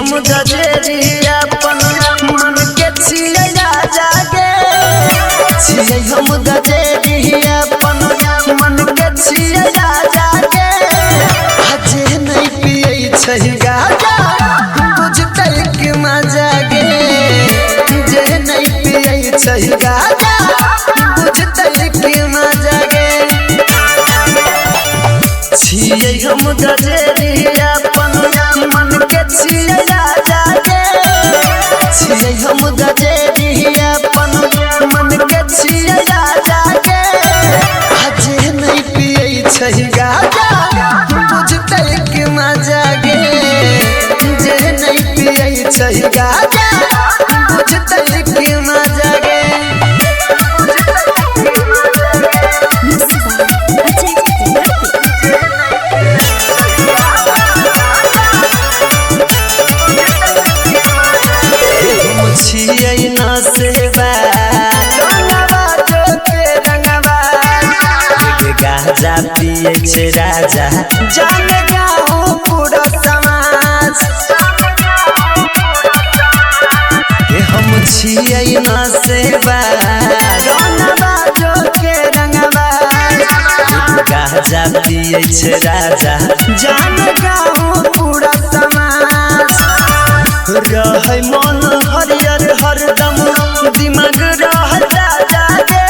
हम गजेरी अपन मन के छिए जागे छिए हम गजेरी अपन मन के छिए जागे अजे नहीं पिए छही गाजा बुझते कि मजा गे जे नहीं पिए छही गाजा बुझते कि मजा गे छिए हम गजेरी अपन मन के छिए जागे छिए हम गजेरी अपन मन के छिए जागे अजे नहीं पिए छही गाजा बुझते कि मजा गे जे नहीं पिए छही गाजा बुझते कि मजा गे गाजा पिए छे राजा जान गाँव पूरा समाज हम छिए न सेवा जो के रंगवा गाजा पिए छे राजा जान गाँव पूरा समाज रहे मन हरियर हरदम दिमाग रहता जागे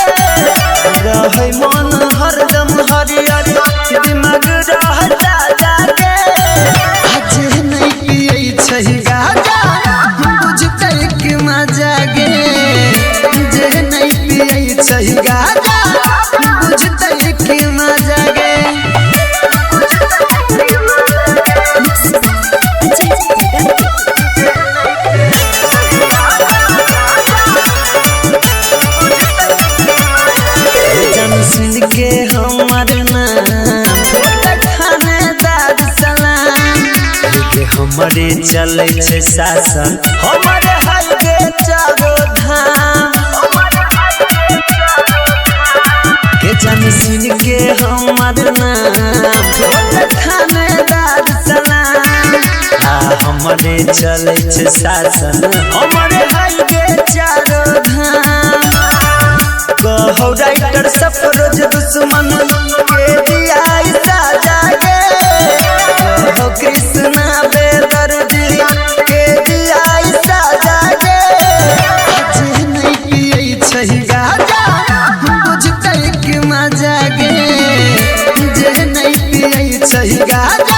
रहे मन हरदम हरियर दिमाग रहता जागे अजे नहीं पिए छही गाजा बुझते कि मजा गे जे नहीं पिए छही गाजा बुझते कि मजा गे सुन के हमार नाम थानेदार सलाम हमारे चले छे शासन हमारे हाईवे चारो धाम के जान सुन के हमार नाम थानेदार सलाम हमारे चले छे शासन हमारे हाईवे चारो धाम कहो राइटर सफरोज दुश्मन के दिया साजा गे कहो कृष्णा बेदर्दी के दिया साजा गे अजे नहीं पिए छही गाजा बुझते कि मजा गे जे नहीं पिए छही गाजा